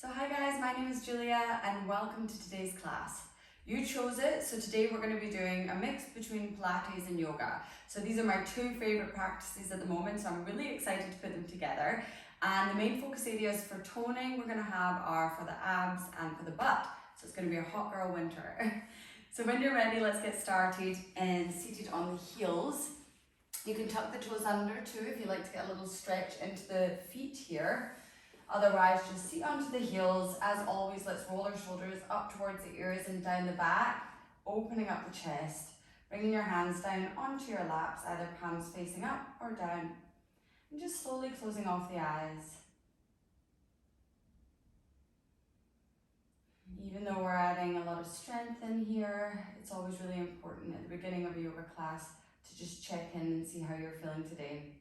So hi guys, my name is Julia and welcome to today's class. You chose it, so today we're going to be doing a mix between Pilates and yoga. So these are my two favourite practices at the moment, so I'm really excited to put them together. And the main focus areas for toning we're going to have are for the abs and for the butt. So it's going to be a hot girl winter. So when you're ready, let's get started and seated on the heels. You can tuck the toes under too if you like to get a little stretch into the feet here. Otherwise, just seat onto the heels. As always, let's roll our shoulders up towards the ears and down the back, opening up the chest, bringing your hands down onto your laps, either palms facing up or down, and just slowly closing off the eyes. Even though we're adding a lot of strength in here, it's always really important at the beginning of a yoga class to just check in and see how you're feeling today.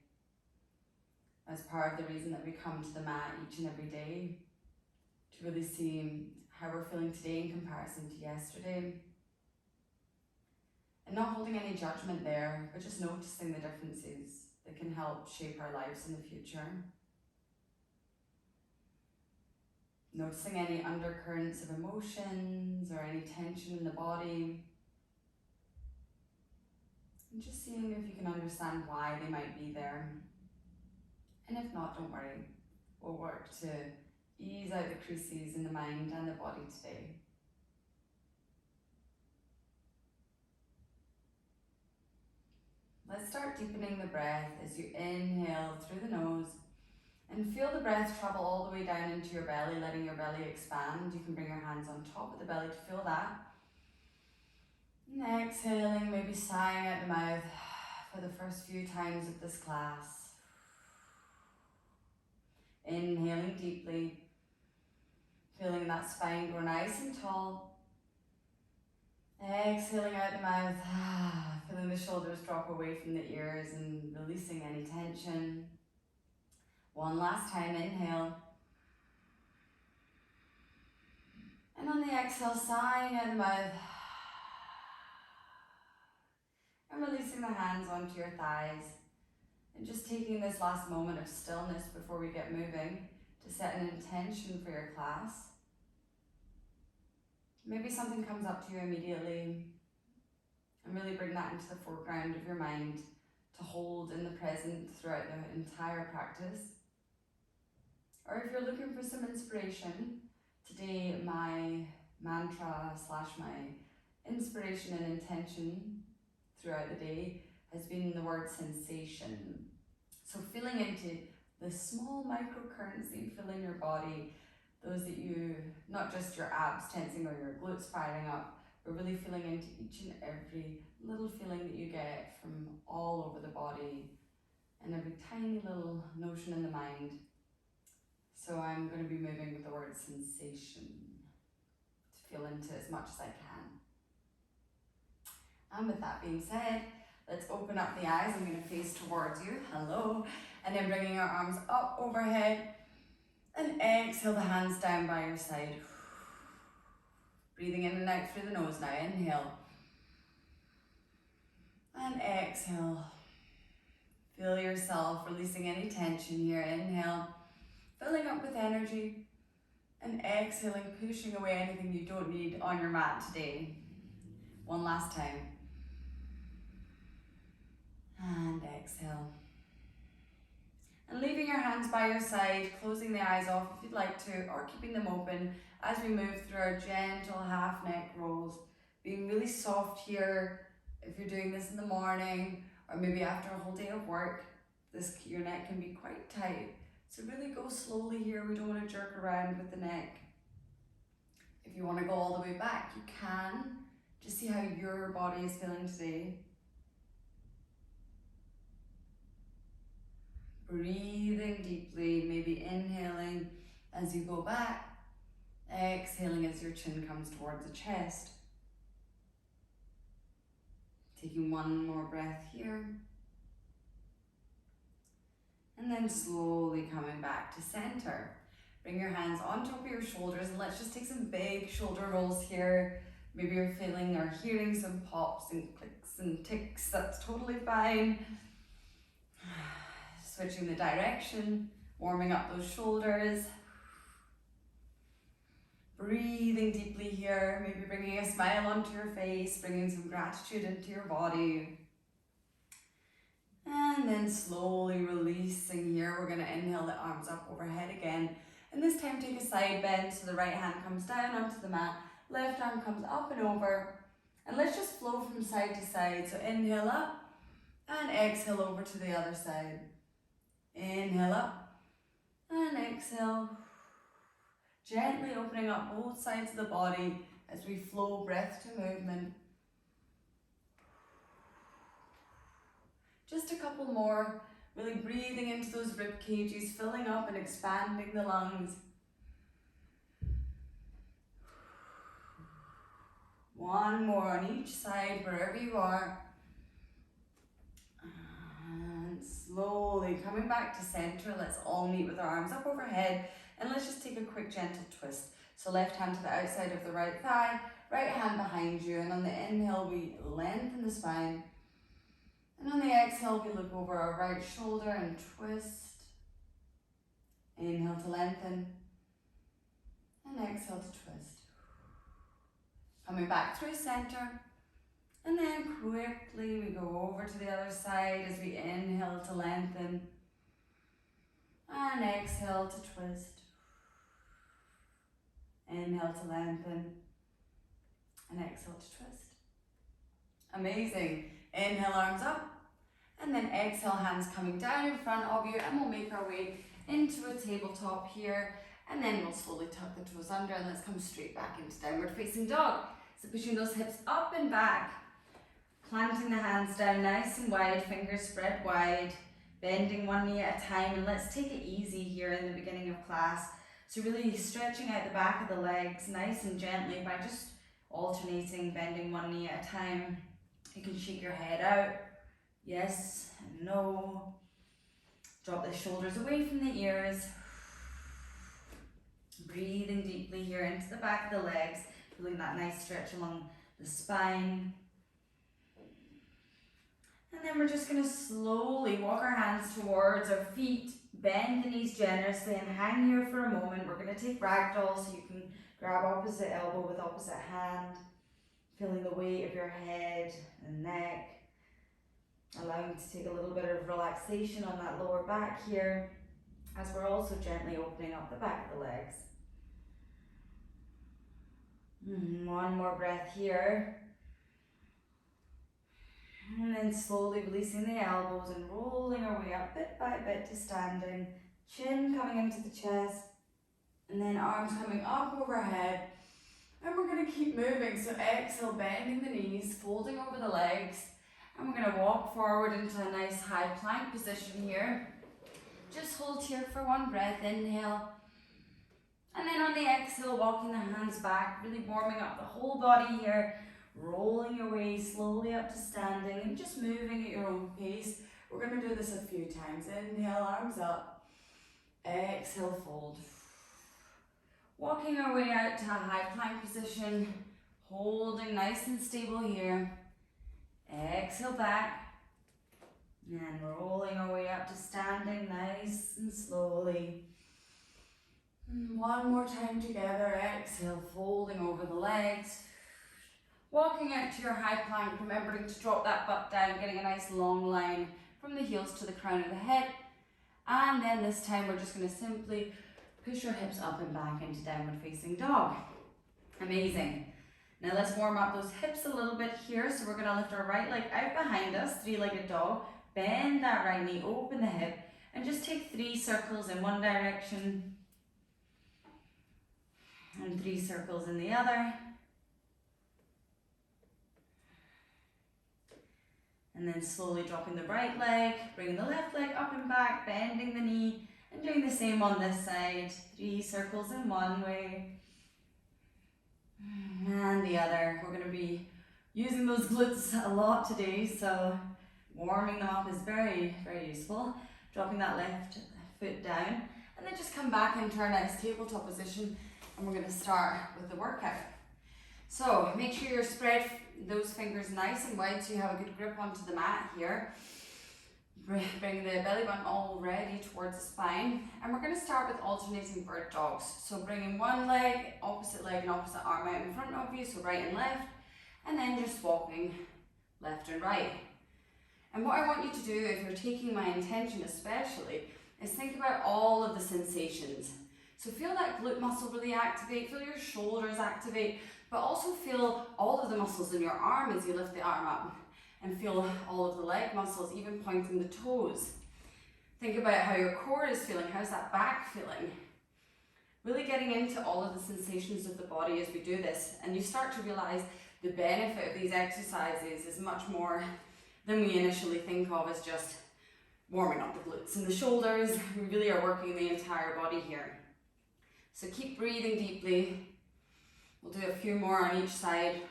As part of the reason that we come to the mat each and every day, to really see how we're feeling today in comparison to yesterday. And not holding any judgment there, but just noticing the differences that can help shape our lives in the future. Noticing any undercurrents of emotions or any tension in the body. And just seeing if you can understand why they might be there. And if not, don't worry. We'll work to ease out the creases in the mind and the body today. Let's start deepening the breath as you inhale through the nose and feel the breath travel all the way down into your belly, letting your belly expand. You can bring your hands on top of the belly to feel that. And exhaling, maybe sighing out the mouth for the first few times of this class. Inhaling deeply, feeling that spine grow nice and tall. Exhaling out the mouth, feeling the shoulders drop away from the ears and releasing any tension. One last time, inhale. And on the exhale, sighing out the mouth. And releasing the hands onto your thighs. And just taking this last moment of stillness before we get moving to set an intention for your class. Maybe something comes up to you immediately and really bring that into the foreground of your mind to hold in the present throughout the entire practice. Or if you're looking for some inspiration, today my mantra / my inspiration and intention throughout the day has been the word sensation. So feeling into the small microcurrents that you feel in your body, those that you, not just your abs tensing or your glutes firing up, but really feeling into each and every little feeling that you get from all over the body and every tiny little notion in the mind. So I'm going to be moving with the word sensation to feel into as much as I can. And with that being said, let's open up the eyes. I'm going to face towards you. Hello. And then bringing our arms up overhead. And exhale the hands down by your side. Breathing in and out through the nose now. Inhale. And exhale. Feel yourself releasing any tension here. Inhale. Filling up with energy. And exhaling, pushing away anything you don't need on your mat today. One last time. And exhale. And leaving your hands by your side, closing the eyes off if you'd like to, or keeping them open as we move through our gentle half neck rolls. Being really soft here if you're doing this in the morning, or maybe after a whole day of work, your neck can be quite tight. So really go slowly here, we don't want to jerk around with the neck. If you want to go all the way back, you can. Just see how your body is feeling today. Breathing deeply, maybe inhaling as you go back, exhaling as your chin comes towards the chest. Taking one more breath here. And then slowly coming back to center. Bring your hands on top of your shoulders and let's just take some big shoulder rolls here. Maybe you're feeling or hearing some pops and clicks and ticks, that's totally fine. Switching the direction, warming up those shoulders. breathing deeply here, maybe bringing a smile onto your face, bringing some gratitude into your body. And then slowly releasing here. We're going to inhale the arms up overhead again. And this time take a side bend so the right hand comes down onto the mat. Left arm comes up and over. And let's just flow from side to side. So inhale up and exhale over to the other side. Inhale up and exhale. Gently opening up both sides of the body as we flow breath to movement. Just a couple more, really breathing into those rib cages, filling up and expanding the lungs. One more on each side, wherever you are. And slowly coming back to center, let's all meet with our arms up overhead. And let's just take a quick gentle twist. So left hand to the outside of the right thigh, right hand behind you. And on the inhale, we lengthen the spine. And on the exhale, we look over our right shoulder and twist. Inhale to lengthen. And exhale to twist. Coming back through center. And then quickly we go over to the other side as we inhale to lengthen. And exhale to twist. Inhale to lengthen. And exhale to twist. Amazing. Inhale, arms up, and then exhale, hands coming down in front of you, and we'll make our way into a tabletop here, and then we'll slowly tuck the toes under, and let's come straight back into downward facing dog. So pushing those hips up and back, planting the hands down nice and wide, fingers spread wide, bending one knee at a time, and let's take it easy here in the beginning of class. So really stretching out the back of the legs nice and gently by just alternating, bending one knee at a time. You can shake your head out, yes and no. Drop the shoulders away from the ears. Breathing deeply here into the back of the legs, feeling that nice stretch along the spine. And then we're just going to slowly walk our hands towards our feet, bend the knees generously and hang here for a moment. We're going to take ragdoll, so you can grab opposite elbow with opposite hand. Feeling the weight of your head and neck, allowing to take a little bit of relaxation on that lower back here, as we're also gently opening up the back of the legs. One more breath here. And then slowly releasing the elbows and rolling our way up bit by bit to standing. Chin coming into the chest, and then arms coming up overhead. And we're going to keep moving, so exhale, bending the knees, folding over the legs, and we're going to walk forward into a nice high plank position here. Just hold here for one breath, inhale, and then on the exhale, walking the hands back, really warming up the whole body here, rolling your way slowly up to standing and just moving at your own pace. We're going to do this a few times. Inhale, arms up, exhale, fold. Walking our way out to a high plank position, holding nice and stable here. Exhale back, and rolling our way up to standing nice and slowly. One more time together, exhale, folding over the legs. Walking out to your high plank, remembering to drop that butt down, getting a nice long line from the heels to the crown of the head. And then this time we're just going to simply push your hips up and back into downward facing dog. Amazing. Now let's warm up those hips a little bit here. So we're going to lift our right leg out behind us, three-legged dog. Bend that right knee, open the hip, and just take 3 circles in one direction and 3 circles in the other. And then slowly dropping the right leg, bringing the left leg up and back, bending the knee, and doing the same on this side. 3 circles in one way and the other. We're going to be using those glutes a lot today, so warming them up is very, very useful. Dropping that left foot down, and then just come back into our nice tabletop position, and we're going to start with the workout. So make sure you're spread those fingers nice and wide so you have a good grip onto the mat here. Bring the belly button already towards the spine, and we're going to start with alternating bird dogs. So bringing one leg and opposite arm out in front of you, so right and left, and then just swapping left and right. And what I want you to do, if you're taking my intention especially, is think about all of the sensations. So feel that glute muscle really activate, feel your shoulders activate, but also feel all of the muscles in your arm as you lift the arm up. And feel all of the leg muscles, even pointing the toes. Think about how your core is feeling, how's that back feeling? Really getting into all of the sensations of the body as we do this, and you start to realize the benefit of these exercises is much more than we initially think of as just warming up the glutes and the shoulders. We really are working the entire body here. So keep breathing deeply. We'll do a few more on each side.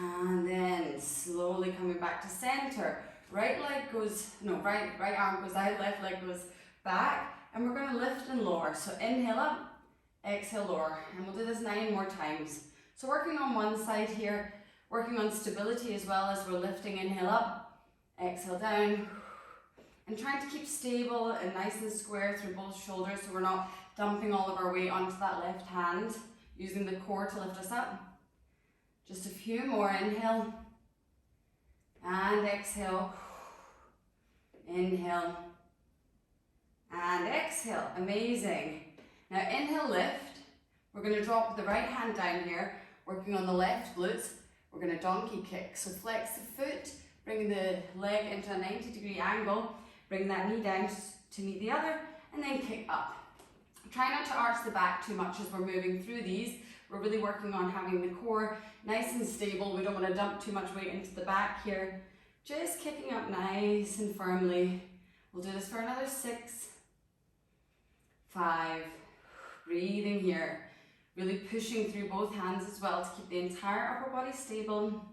And then slowly coming back to center. Right arm goes out, left leg goes back. And we're going to lift and lower. So inhale up, exhale lower. And we'll do this 9 more times. So working on one side here, working on stability as well as we're lifting. Inhale up, exhale down. And trying to keep stable and nice and square through both shoulders so we're not dumping all of our weight onto that left hand, using the core to lift us up. Just a few more. Inhale and exhale. Inhale and exhale. Amazing. Now inhale, lift. We're going to drop the right hand down here, working on the left glutes. We're going to donkey kick. So flex the foot, bring the leg into a 90-degree angle, bring that knee down to meet the other, and then kick up. Try not to arch the back too much as we're moving through these. We're really working on having the core nice and stable. We don't want to dump too much weight into the back here. Just kicking up nice and firmly. We'll do this for another 6, 5, breathing here. Really pushing through both hands as well to keep the entire upper body stable.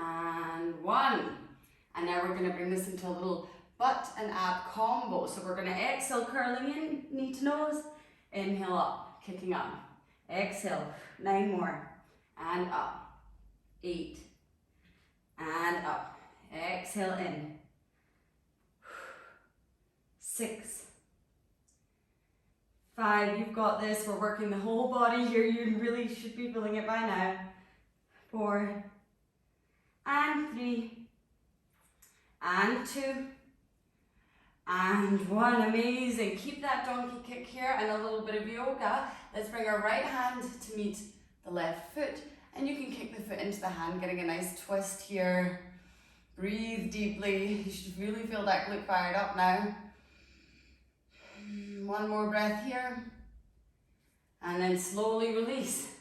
And 1. And now we're going to bring this into a little butt and ab combo. So we're going to exhale, curling in, knee to nose. Inhale up, kicking up. Exhale, 9 more. And up. 8. And up. Exhale in. 6. 5, you've got this. We're working the whole body here. You really should be feeling it by now. 4. And 3. And 2. And 1, amazing. Keep that donkey kick here and a little bit of yoga. Let's bring our right hand to meet the left foot. And you can kick the foot into the hand, getting a nice twist here. Breathe deeply. You should really feel that glute fired up now. 1 more breath here. And then slowly release.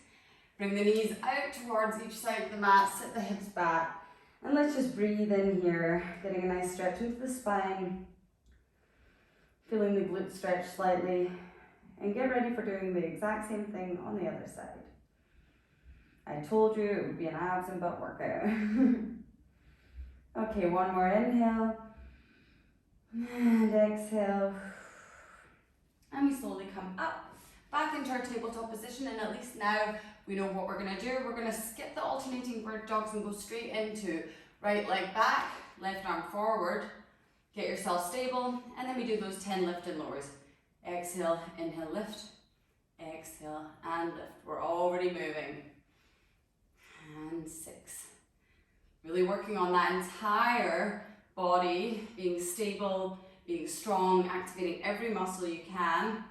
Bring the knees out towards each side of the mat, sit the hips back. And let's just breathe in here, getting a nice stretch into the spine. Feeling the glutes stretch slightly, and get ready for doing the exact same thing on the other side. I told you it would be an abs and butt workout. Okay, 1 more inhale, and exhale. And we slowly come up, back into our tabletop position, and at least now we know what we're going to do. We're going to skip the alternating bird dogs and go straight into right leg back, left arm forward. Get yourself stable, and then we do those 10 lift and lowers. Exhale, inhale, lift. Exhale, and lift. We're already moving. And 6. Really working on that entire body, being stable, being strong, activating every muscle you can.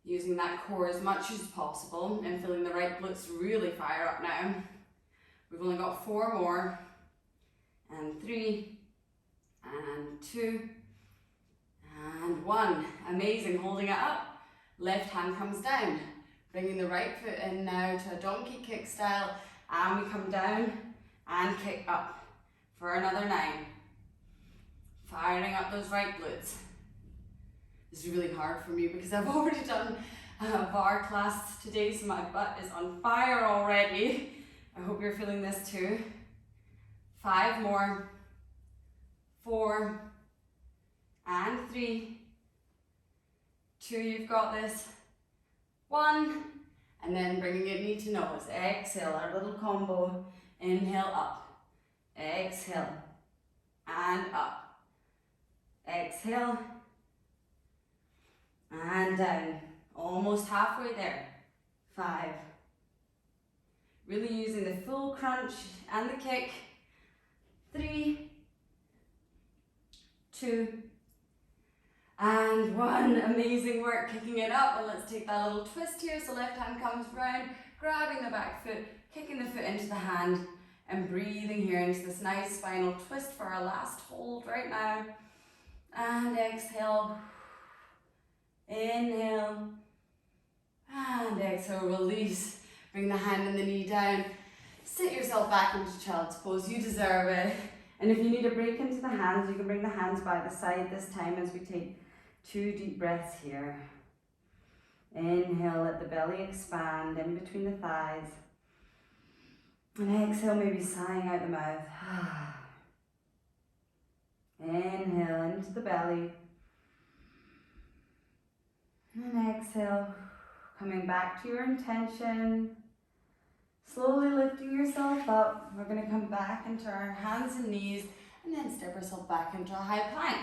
Using that core as much as possible, and feeling the right glutes really fire up now. We've only got 4 more. And 3. And 2, and 1. Amazing, holding it up. Left hand comes down. Bringing the right foot in now to a donkey kick style. And we come down and kick up for another 9. Firing up those right glutes. This is really hard for me because I've already done a bar class today, so my butt is on fire already. I hope you're feeling this too. 5 more. 4, and 3, 2, you've got this, 1, And then bringing it knee to nose. Exhale, our little combo. Inhale, up. Exhale, and up. Exhale, and down. Almost halfway there. 5. Really using the full crunch and the kick. 3, 2, and 1. Amazing work kicking it up. And let's take that little twist here. So left hand comes round, grabbing the back foot, kicking the foot into the hand, and breathing here into this nice spinal twist for our last hold right now. And exhale. Inhale. And exhale, release. Bring the hand and the knee down. Sit yourself back into child's pose. You deserve it. And if you need a break into the hands, you can bring the hands by the side this time as we take 2 deep breaths here. Inhale, let the belly expand in between the thighs. And exhale, maybe sighing out the mouth. Inhale into the belly. And exhale, coming back to your intention. Slowly lifting yourself up. We're going to come back into our hands and knees and then step ourselves back into a high plank.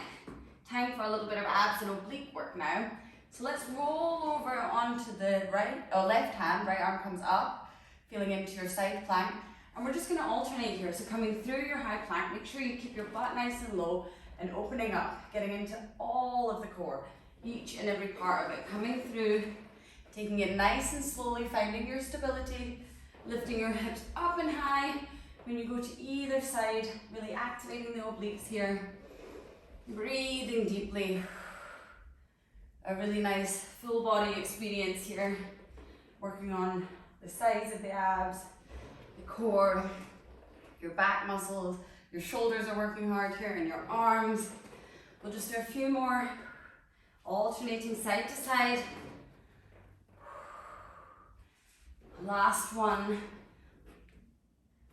Time for a little bit of abs and oblique work now. So let's roll over onto the left hand. Right arm comes up, feeling into your side plank. And we're just going to alternate here. So coming through your high plank, make sure you keep your butt nice and low and opening up, getting into all of the core, each and every part of it. Coming through, taking it nice and slowly, finding your stability. Lifting your hips up and high when you go to either side, really activating the obliques here. Breathing deeply. A really nice full body experience here. Working on the sides of the abs, the core, your back muscles, your shoulders are working hard here, and your arms. We'll just do a few more, alternating side to side. Last one.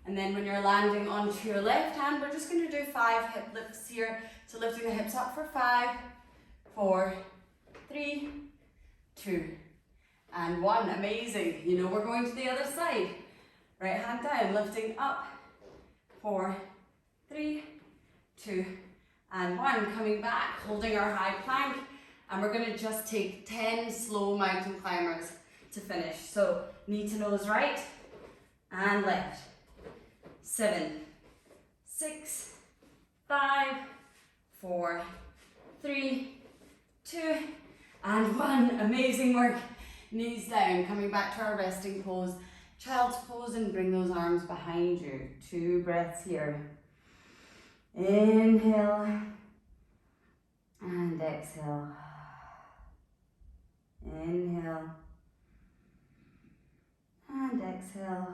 And then when you're landing onto your left hand, we're just going to do 5 hip lifts here. So lifting the hips up for 5, 4, 3, 2, and 1. Amazing. You know we're going to the other side. Right hand down, lifting up, 4, 3, 2, and 1. Coming back, holding our high plank. And we're going to just take 10 slow mountain climbers to finish. So knee to nose right and left. 7, 6, 5, 4, 3, 2, and 1. Amazing work. Knees down, coming back to our resting pose. Child's pose, and bring those arms behind you. 2 breaths here. Inhale and exhale. Inhale and exhale.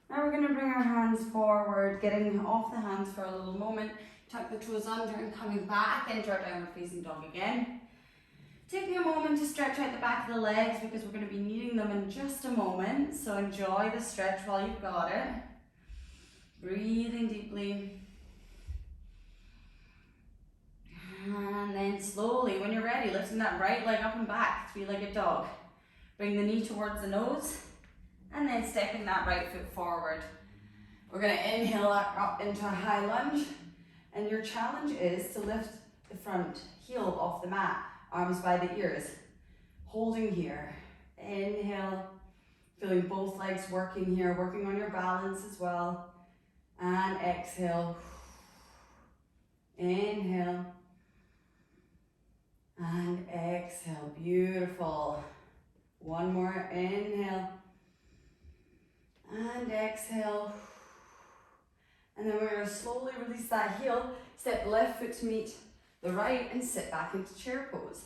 Now we're going to bring our hands forward, getting off the hands for a little moment. Tuck the toes under and coming back into our downward facing dog again. Taking a moment to stretch out the back of the legs because we're going to be needing them in just a moment. So enjoy the stretch while you've got it. Breathing deeply. And then slowly, when you're ready, lifting that right leg up and back, 3-legged dog. Bring the knee towards the nose, and then stepping that right foot forward. We're going to inhale up into a high lunge, and your challenge is to lift the front heel off the mat, arms by the ears. Holding here. Inhale, feeling both legs working here, working on your balance as well. And exhale. Inhale. And exhale. Beautiful. One more. Inhale. And exhale. And then we're going to slowly release that heel. Step the left foot to meet the right and sit back into chair pose.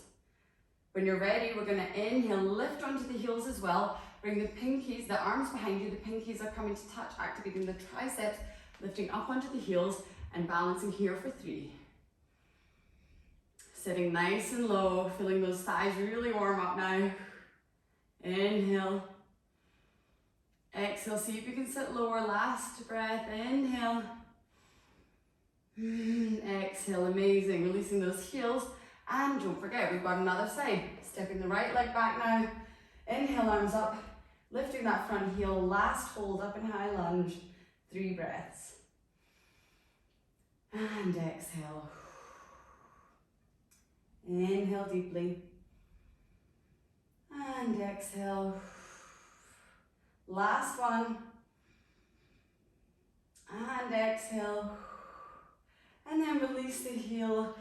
When you're ready, we're going to inhale, lift onto the heels as well. Bring the pinkies, the arms behind you. The pinkies are coming to touch, activating the triceps, lifting up onto the heels and balancing here for 3. Sitting nice and low, feeling those thighs really warm up now. Inhale. Exhale, see if you can sit lower. Last breath, inhale. Exhale, amazing. Releasing those heels. And don't forget, we've got another side. Stepping the right leg back now. Inhale, arms up, lifting that front heel, last hold up in high lunge, 3 breaths. And exhale. Inhale deeply. And exhale. Last one. And exhale. And then release the heel.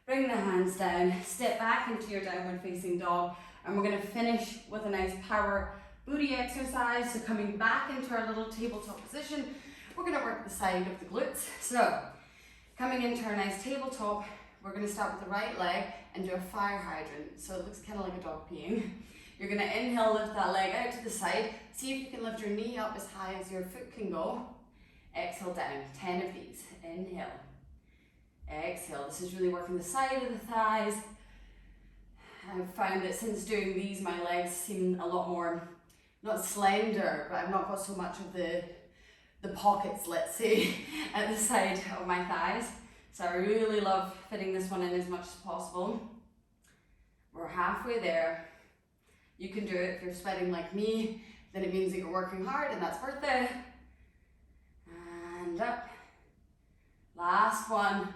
Bring the hands down. Step back into your downward facing dog. And we're going to finish with a nice power booty exercise. So coming back into our little tabletop position, we're going to work the side of the glutes. So coming into our nice tabletop, we're going to start with the right leg and do a fire hydrant. So it looks kind of like a dog peeing. You're going to inhale, lift that leg out to the side. See if you can lift your knee up as high as your foot can go. Exhale down, 10 of these. Inhale. Exhale. This is really working the side of the thighs. I've found that since doing these, my legs seem a lot more, not slender, but I've not got so much of the pockets, let's say, at the side of my thighs. So I really love fitting this one in as much as possible. We're halfway there. You can do it. If you're sweating like me, then it means that you're working hard and that's worth it. And up. Last one.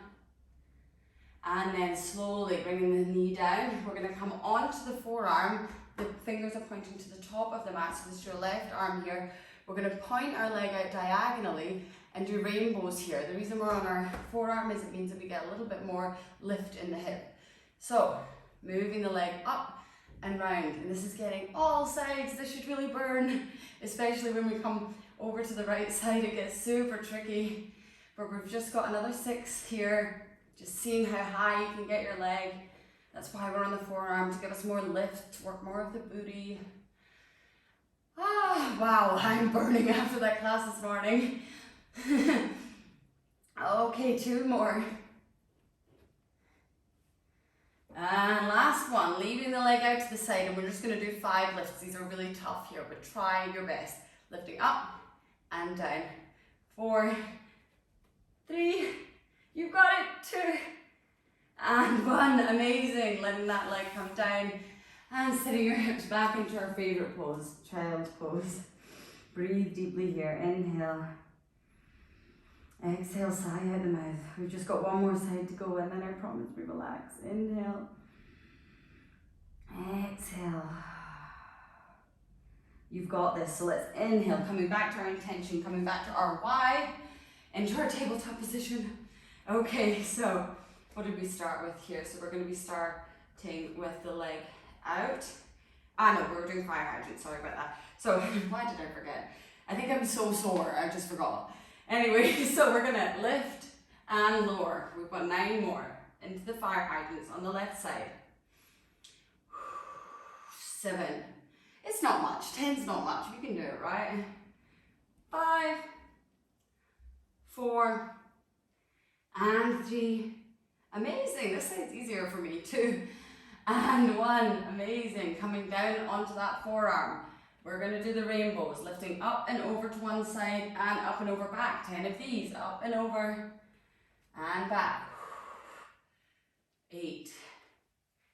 And then slowly bringing the knee down. We're going to come onto the forearm. The fingers are pointing to the top of the mat, so this is your left arm here. We're going to point our leg out diagonally and do rainbows here. The reason we're on our forearm is it means that we get a little bit more lift in the hip. So, moving the leg up and round. And this is getting all sides. This should really burn, especially when we come over to the right side. It gets super tricky. But we've just got another 6 here. Just seeing how high you can get your leg. That's why we're on the forearm, to give us more lift, to work more of the booty. Ah, wow, I'm burning after that class this morning. Okay, 2 more. And last one, leaving the leg out to the side, and we're just going to do 5 lifts. These are really tough here, but try your best. Lifting up and down. 4, 3, you've got it, 2, and 1. Amazing. Letting that leg come down and setting your hips back into our favorite pose, child's pose. Breathe deeply here. Inhale. Exhale, sigh out the mouth. We've just got 1 more side to go, and then I promise we relax. Inhale. Exhale. You've got this. So let's inhale, coming back to our intention, coming back to our Y, into our tabletop position. Okay, so what did we start with here? So we're going to be starting with the leg out. No, we were doing fire hydrant, sorry about that. So why did I forget? I think I'm so sore, I just forgot. Anyway, so we're going to lift and lower. We've got 9 more into the fire hydrants on the left side. 7. It's not much. 10's not much. We can do it, right? 5, 4, and 3. Amazing. This side's easier for me. 2, and 1. Amazing. Coming down onto that forearm. We're going to do the rainbows, lifting up and over to one side and up and over back. 10 of these. Up and over and back. 8.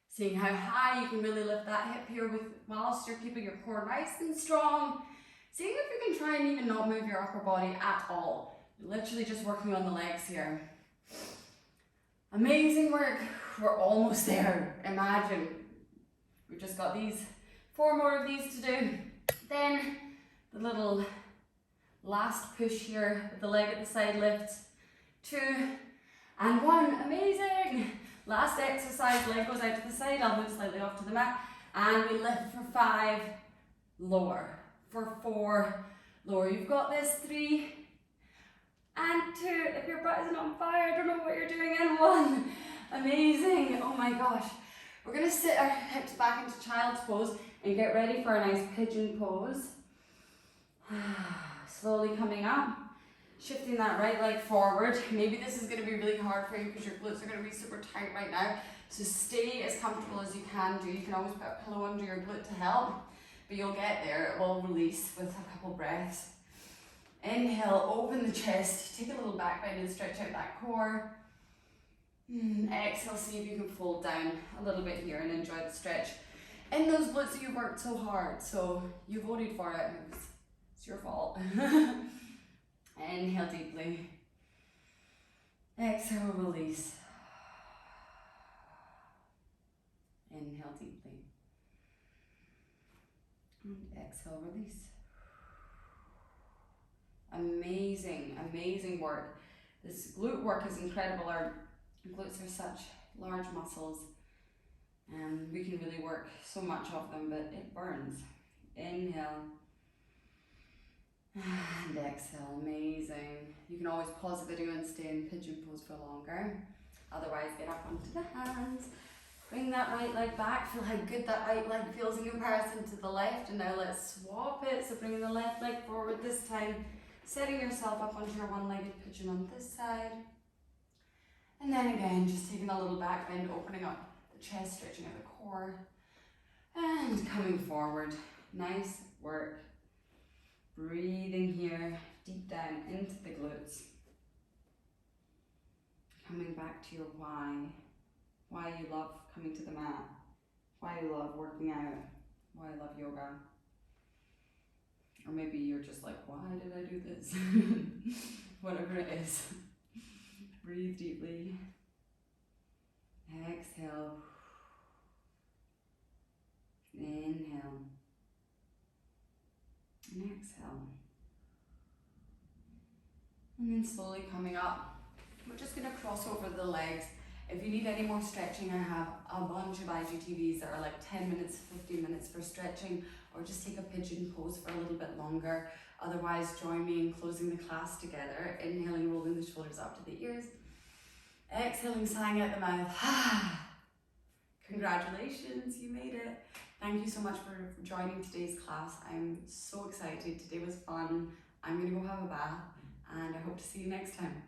Seeing how high you can really lift that hip here whilst you're keeping your core nice and strong. Seeing if you can try and even not move your upper body at all. Literally just working on the legs here. Amazing work. We're almost there. Imagine. We've just got these 4 more of these to do. Then the little last push here with the leg at the side lifts. 2 and 1. Amazing. Last exercise, leg goes out to the side, I'll move slightly off to the mat, and we lift for 5, lower, for 4, lower. You've got this. 3 and 2. If your butt isn't on fire, I don't know what you're doing. And 1. Amazing. Oh my gosh. We're going to sit our hips back into child's pose and get ready for a nice pigeon pose. Slowly coming up. Shifting that right leg forward. Maybe this is going to be really hard for you because your glutes are going to be super tight right now. So stay as comfortable as you can do. You can always put a pillow under your glute to help, but you'll get there. It will release with a couple breaths. Inhale, open the chest. Take a little back bend and stretch out that core. Exhale, see if you can fold down a little bit here and enjoy the stretch. in those glutes that you've worked so hard, so you voted for it, it's your fault. Inhale deeply. Exhale, release. Inhale deeply. And exhale, release. Amazing, amazing work. This glute work is incredible. Our glutes are such large muscles, and we can really work so much of them, but it burns. Inhale. And exhale, amazing. You can always pause the video and stay in pigeon pose for longer. Otherwise, get up onto the hands. Bring that right leg back. Feel how good that right leg feels in comparison to the left. And now let's swap it. So bringing the left leg forward this time. Setting yourself up onto your one-legged pigeon on this side. And then again, just taking a little back bend, opening up the chest, stretching out the core. And coming forward. Nice work. Breathing here, deep down into the glutes. Coming back to your why you love coming to the mat, why you love working out, why you love yoga. Or maybe you're just like, why did I do this? Whatever it is. Breathe deeply. Exhale. Inhale. And exhale. And then slowly coming up, we're just going to cross over the legs. If you need any more stretching, I have a bunch of IGTVs that are like 10 minutes, 15 minutes for stretching, or just take a pigeon pose for a little bit longer. Otherwise, join me in closing the class together. Inhaling, rolling the shoulders up to the ears. Exhaling, sighing out the mouth. Congratulations, you made it. Thank you so much for joining today's class. I'm so excited. Today was fun. I'm gonna go have a bath, and I hope to see you next time.